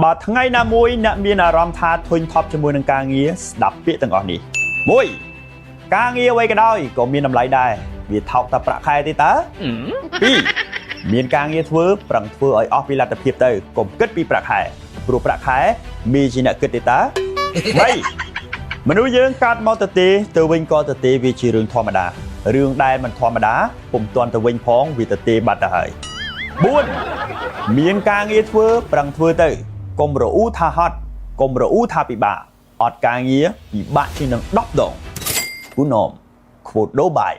បើថ្ងៃណាមួយអ្នកមានអារម្មណ៍ថាធុញថប់ជាមួយនឹងការងារស្ដាប់ពាក្យទាំងអស់នេះ1ការងារអ្វីក៏ដោយក៏មានតម្លៃដែរវាថោកតែប្រាក់ខែទេតើ2មានការងារធ្វើប្រឹងធ្វើឲ្យអស់ពីលទ្ធភាពទៅកុំគិតពីប្រាក់ខែព្រោះប្រាក់ខែមានជាអ្នកគិតទេតើ3មនុស្សយើងកើតមកទៅវិញក៏ទៅវាជារឿងធម្មតារឿងដែលមិនធម្មតាពុំទាន់ទៅវិញផងវាទៅបាត់ទៅហើយ4មានការងារធ្វើប្រឹងធ្វើទៅកុំរអ៊ូថាហត់កុំរអ៊ូថាពិបាកអត់ការងារពិបាកជាងនឹង10ដងគូណមខូតដូបាយ